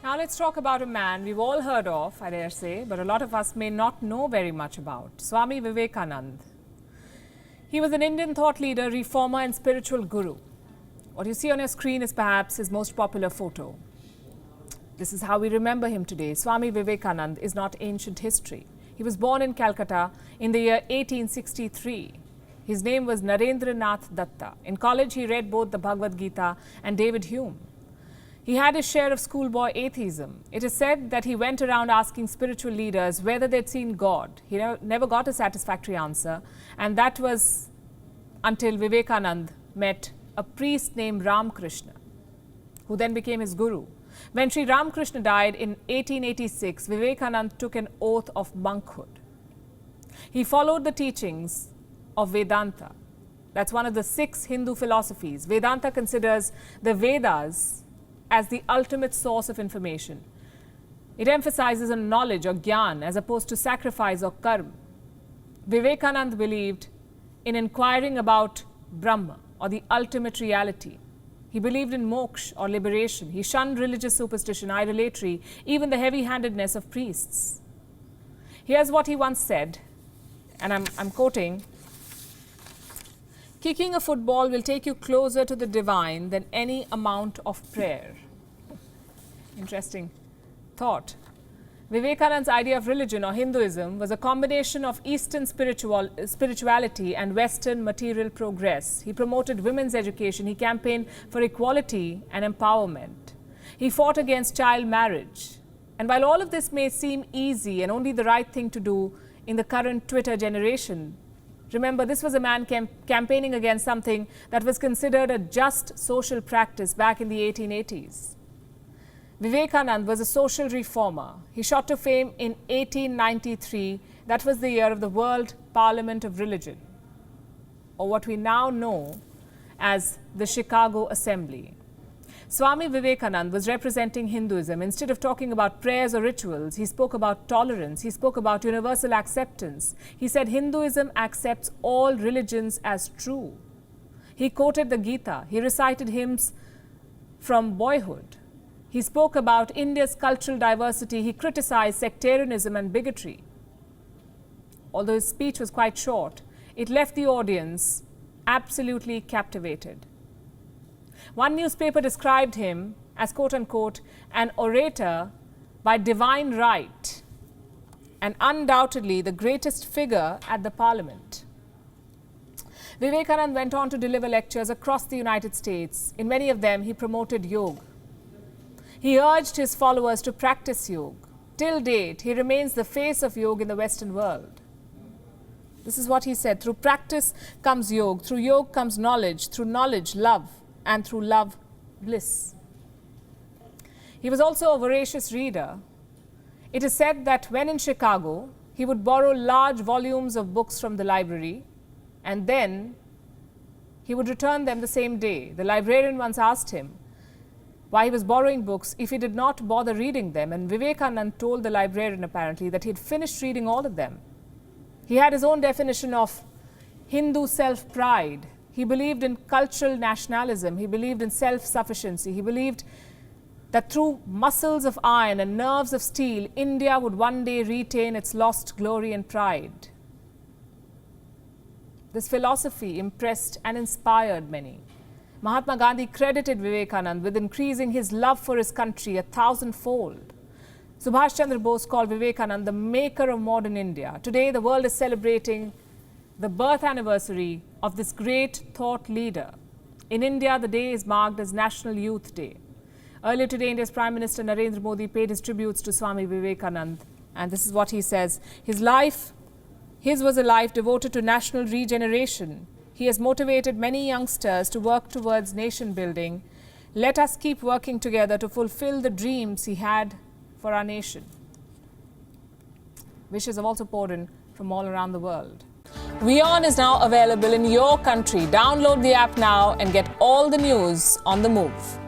Now let's talk about a man we've all heard of, I dare say, but a lot of us may not know very much about, Swami Vivekananda. He was an Indian thought leader, reformer and spiritual guru. What you see on your screen is perhaps his most popular photo. This is how we remember him today. Swami Vivekananda is not ancient history. He was born in Calcutta in the year 1863. His name was Narendranath Datta. In college, he read both the Bhagavad Gita and David Hume. He had his share of schoolboy atheism. It is said that he went around asking spiritual leaders whether they'd seen God. He never got a satisfactory answer, and that was until Vivekananda met a priest named Ramakrishna, who then became his guru. When Sri Ramakrishna died in 1886, Vivekananda took an oath of monkhood. He followed the teachings of Vedanta. That's one of the 6 Hindu philosophies. Vedanta considers the Vedas as the ultimate source of information. It emphasizes on knowledge or jnana as opposed to sacrifice or karma. Vivekananda believed in inquiring about Brahma or the ultimate reality. He believed in moksha or liberation. He shunned religious superstition, idolatry, even the heavy-handedness of priests. Here's what he once said, and I'm quoting, "Kicking a football will take you closer to the divine than any amount of prayer." Interesting thought. Vivekananda's idea of religion or Hinduism was a combination of Eastern spirituality and Western material progress. He promoted women's education. He campaigned for equality and empowerment. He fought against child marriage. And while all of this may seem easy and only the right thing to do in the current Twitter generation, remember, this was a man campaigning against something that was considered a just social practice back in the 1880s. Vivekananda was a social reformer. He shot to fame in 1893. That was the year of the World Parliament of Religion, or what we now know as the Chicago Assembly. Swami Vivekananda was representing Hinduism. Instead of talking about prayers or rituals, he spoke about tolerance. He spoke about universal acceptance. He said Hinduism accepts all religions as true. He quoted the Gita. He recited hymns from boyhood. He spoke about India's cultural diversity. He criticized sectarianism and bigotry. Although his speech was quite short, it left the audience absolutely captivated. One newspaper described him as, quote-unquote, an orator by divine right and undoubtedly the greatest figure at the parliament. Vivekananda went on to deliver lectures across the United States. In many of them, he promoted yoga. He urged his followers to practice yoga. Till date, he remains the face of yoga in the Western world. This is what he said: through practice comes yoga, through yoga comes knowledge, through knowledge, love, and through love, bliss. He was also a voracious reader. It is said that when in Chicago, he would borrow large volumes of books from the library, and then he would return them the same day. The librarian once asked him why he was borrowing books if he did not bother reading them, and Vivekananda told the librarian apparently that he had finished reading all of them. He had his own definition of Hindu self-pride. He believed in cultural nationalism. He believed in self-sufficiency. He believed that through muscles of iron and nerves of steel, India would one day retain its lost glory and pride. This philosophy impressed and inspired many. Mahatma Gandhi credited Vivekananda with increasing his love for his country 1,000-fold. Subhash Chandra Bose called Vivekananda the maker of modern India. Today, the world is celebrating the birth anniversary of this great thought leader. In India, the day is marked as National Youth Day. Earlier today, India's Prime Minister Narendra Modi paid his tributes to Swami Vivekananda, and this is what he says: his was a life devoted to national regeneration. He has motivated many youngsters to work towards nation building. Let us keep working together to fulfill the dreams he had for our nation. Wishes have also poured in from all around the world. WION is now available in your country. Download the app now and get all the news on the move.